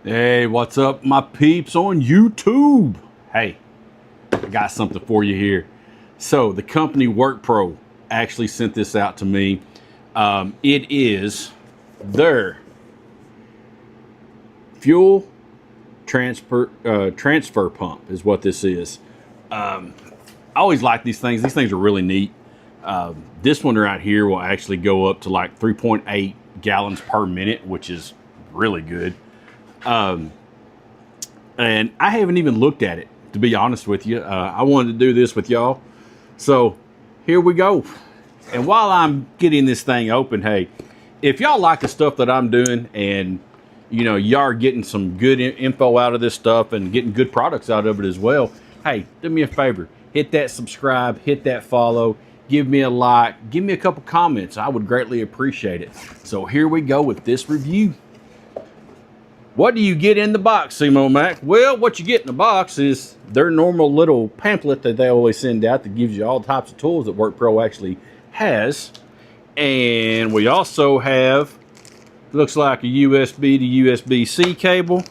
Hey, what's up, my peeps on YouTube? Hey, I got something for you here. So the company WORKPRO actually sent this out to me. It is their fuel transfer pump is what this is. I always like these things. These things are really neat. This one right here will actually go up to like 3.8 gallons per minute, which is really good. And I haven't even looked at it, to be honest with you. I wanted to do this with y'all. So here we go. And while I'm getting this thing open, hey, if y'all like the stuff that I'm doing and, you know, y'all are getting some good info out of this stuff and getting good products out of it as well, hey, do me a favor. Hit that subscribe, hit that follow, give me a like, give me a couple comments. I would greatly appreciate it. So here we go with this review. What do you get in the box, SEMO-MAC? Well, what you get in the box is their normal little pamphlet that they always send out that gives you all types of tools that WORKPRO actually has. And we also have, looks like a USB to USB-C cable.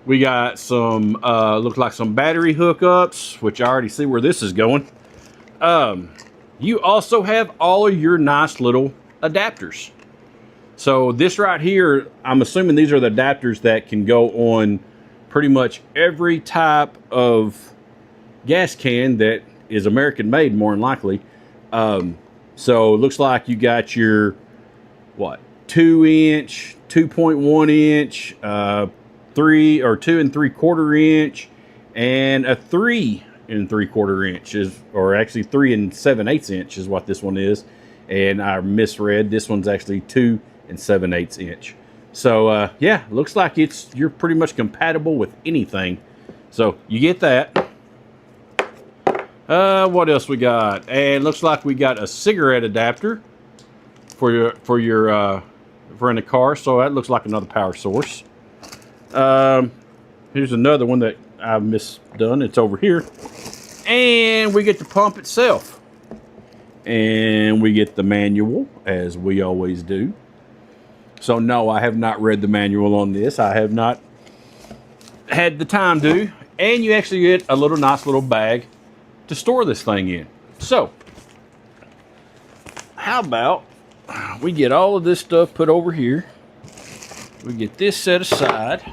We got some, looks like some battery hookups, which I already see where this is going. You also have all of your nice little adapters. So this right here, I'm assuming these are the adapters that can go on pretty much every type of gas can that is American made, more than likely. So it looks like you got your, what, 2-inch, 2.1 inch, 3 or 2 3/4 inch, and a 3 3/4 inch, or actually 3 7/8 inch is what this one is. And I misread, this one's actually 2 7/8 inch. So yeah, looks like you're pretty much compatible with anything. So you get that. What else we got? And looks like we got a cigarette adapter for in the car. So that looks like another power source. Here's another one that I've misdone. It's over here. And we get the pump itself. And we get the manual, as we always do. So no, I have not read the manual on this. I have not had the time to. And you actually get a nice little bag to store this thing in. So how about we get all of this stuff put over here. We get this set aside.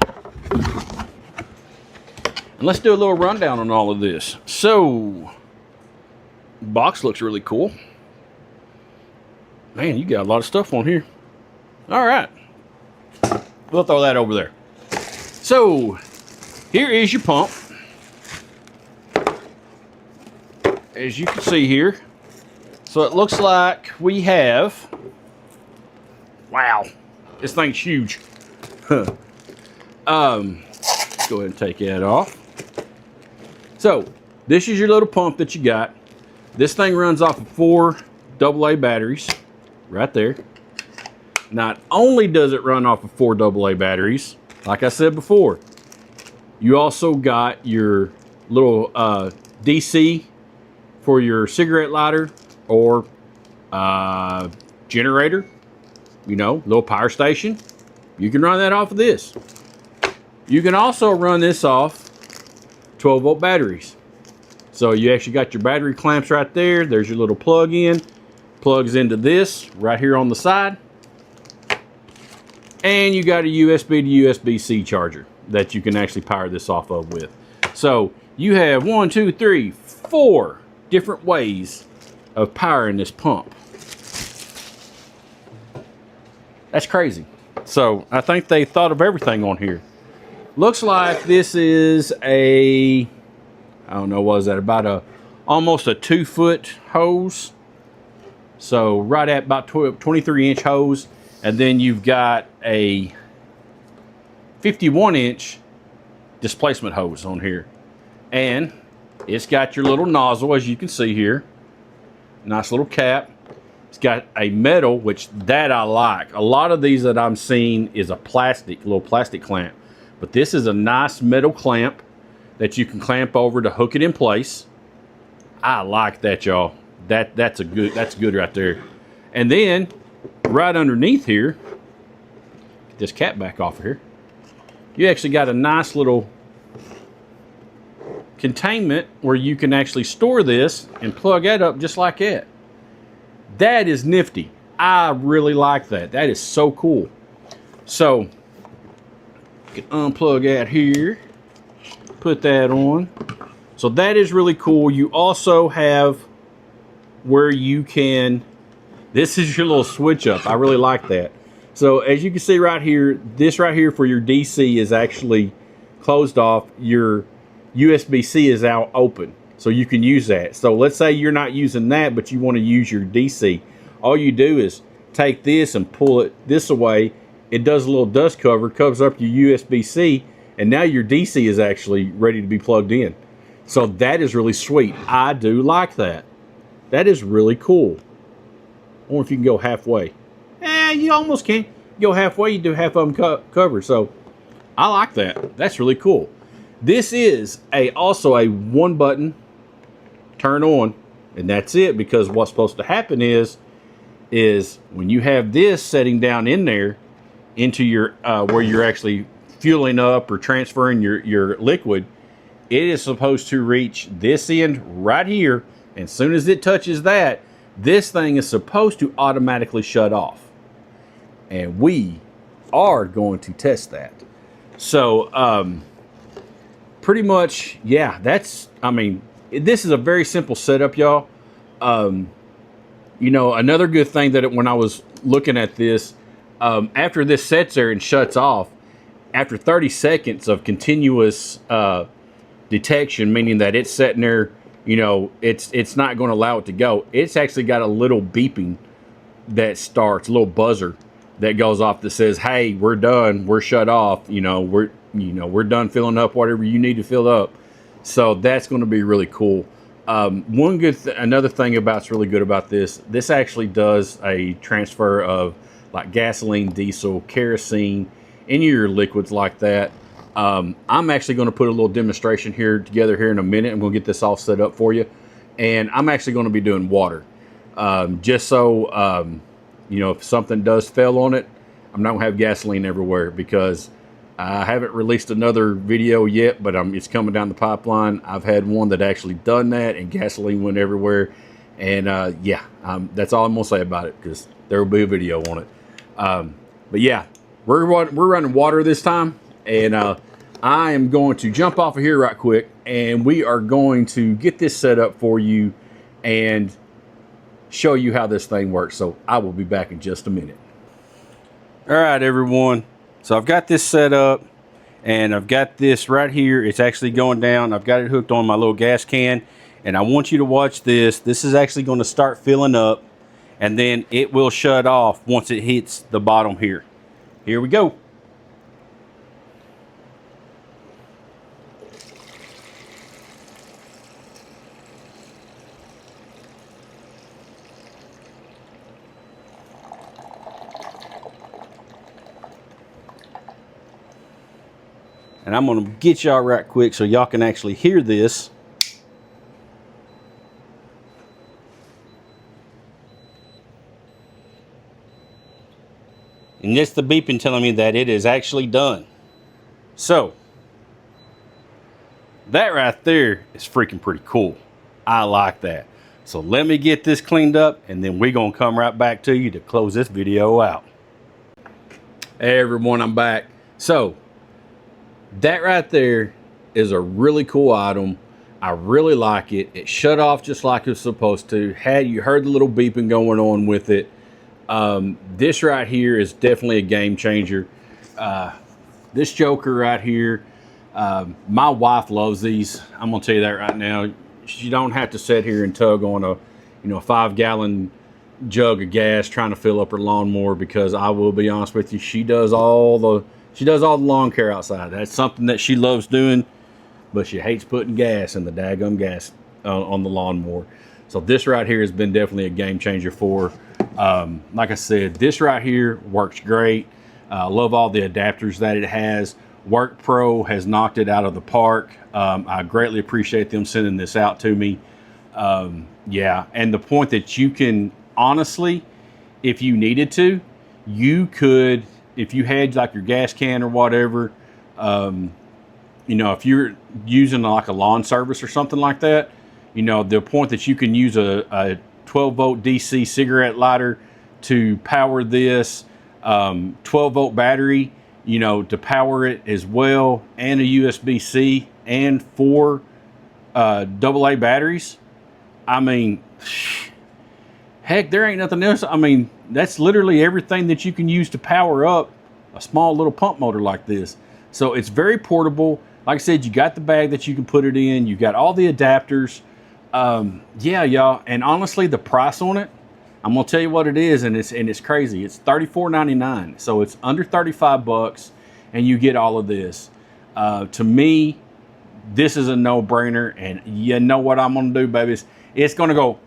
And let's do a little rundown on all of this. So the box looks really cool. Man, you got a lot of stuff on here. All right, we'll throw that over there. So here is your pump. As you can see here. So it looks like we have, wow, this thing's huge. Let's go ahead and take that off. So this is your little pump that you got. This thing runs off of 4 AA batteries right there. Not only does it run off of 4 AA batteries, like I said before, you also got your little DC for your cigarette lighter or generator, you know, little power station. You can run that off of this. You can also run this off 12-volt batteries. So you actually got your battery clamps right there. There's your little plug in. Plugs into this right here on the side. And you got a USB to USB-C charger that you can actually power this off of with. So you have 1, 2, 3, 4 different ways of powering this pump. That's crazy. So I think they thought of everything on here. Looks like this is a, I don't know, what is that, about almost a 2-foot hose. So right at about 23-inch hose. And then you've got a 51-inch displacement hose on here. And it's got your little nozzle, as you can see here. Nice little cap. It's got a metal, which that I like. A lot of these that I'm seeing is a little plastic clamp. But this is a nice metal clamp that you can clamp over to hook it in place. I like that, y'all. That's good right there. And then right underneath here, get this cap back off of here. you actually got a nice little containment where you can actually store this and plug that up just like that. That is nifty. I really like that. That is so cool. So you can unplug that here, put that on. So that is really cool. You also have where you can, this is your little switch up. I really like that. So as you can see right here, this right here for your DC is actually closed off. Your USB-C is out open, so you can use that. So let's say you're not using that, but you want to use your DC. All you do is take this and pull it this away. It does a little dust cover, covers up your USB-C, and now your DC is actually ready to be plugged in. So that is really sweet. I do like that. That is really cool. I wonder if you can go halfway. You almost can. You go halfway, you do half of them cover. So I like that. That's really cool. This is also a one button turn on, and that's it, because what's supposed to happen is when you have this setting down in there into your where you're actually fueling up or transferring your liquid, it is supposed to reach this end right here, and as soon as it touches that, this thing is supposed to automatically shut off. And we are going to test that. So pretty much, yeah, that's, I mean, this is a very simple setup, y'all. You know, another good thing that when I was looking at this, after this sets there and shuts off, after 30 seconds of continuous detection, meaning that it's sitting there, you know, it's not going to allow it to go. It's actually got a little beeping that starts, a little buzzer that goes off that says, "Hey, we're done. We're shut off. You know, we're done filling up whatever you need to fill up." So that's going to be really cool. Another thing that's really good about this actually does a transfer of like gasoline, diesel, kerosene, any of your liquids like that. I'm actually going to put a little demonstration together here in a minute. I'm going to get this all set up for you, and I'm actually going to be doing water, just so you know, if something does fail on it, I'm not going to have gasoline everywhere, because I haven't released another video yet, but it's coming down the pipeline. I've had one that actually done that, and gasoline went everywhere. And yeah, that's all I'm going to say about it, because there will be a video on it. But yeah, we're running water this time, and I am going to jump off of here right quick, and we are going to get this set up for you and show you how this thing works. So I will be back in just a minute. All right, everyone. So I've got this set up, and I've got this right here. It's actually going down. I've got it hooked on my little gas can, and I want you to watch this. This is actually going to start filling up, and then it will shut off once it hits the bottom here. Here we go. And I'm going to get y'all right quick so y'all can actually hear this. And it's the beeping telling me that it is actually done. So, that right there is freaking pretty cool. I like that. So let me get this cleaned up, and then we're going to come right back to you to close this video out. Hey everyone, I'm back. So, that right there is a really cool item. I really like it. It shut off just like it's supposed to. You heard the little beeping going on with it. This right here is definitely a game changer. This joker right here, my wife loves these. I'm gonna tell you that right now. You don't have to sit here and tug on a 5-gallon jug of gas trying to fill up her lawnmower, because I will be honest with you, she does all the lawn care outside. That's something that she loves doing, but she hates putting gas in the daggum gas on the lawnmower. So this right here has been definitely a game changer for her. Like I said, this right here works great. I love all the adapters that it has. WORKPRO has knocked it out of the park. I greatly appreciate them sending this out to me. Yeah, and the point that you can, honestly, if you needed to, you could, if you had like your gas can or whatever, You know, if you're using like a lawn service or something like that, you know, the point that you can use a 12 volt DC cigarette lighter to power this, 12 volt battery, you know, to power it as well, and a USB-C and 4 AA batteries. I mean, heck, there ain't nothing else. I mean, that's literally everything that you can use to power up a small little pump motor like this. So it's very portable. Like I said, you got the bag that you can put it in. You got all the adapters. Yeah, y'all. And honestly, the price on it, I'm gonna tell you what it is, and it's crazy. It's $34.99, so it's under 35 bucks, and you get all of this. To me, this is a no-brainer, and you know what I'm gonna do, babies? It's gonna go.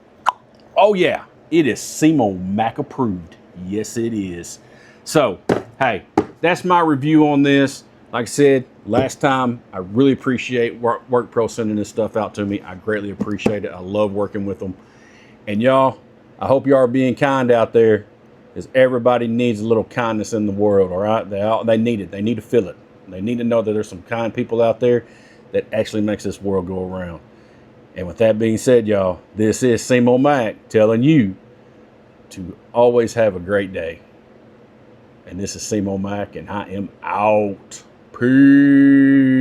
Oh yeah, it is SEMO-MAC approved. Yes, it is. So, hey, that's my review on this. Like I said last time, I really appreciate WorkPRO sending this stuff out to me. I greatly appreciate it. I love working with them. And y'all, I hope you are being kind out there, because everybody needs a little kindness in the world, all right? They need it. They need to feel it. They need to know that there's some kind people out there that actually makes this world go around. And with that being said, y'all, this is SEMO-MAC telling you to always have a great day. And this is SEMO-MAC, and I am out. Peace.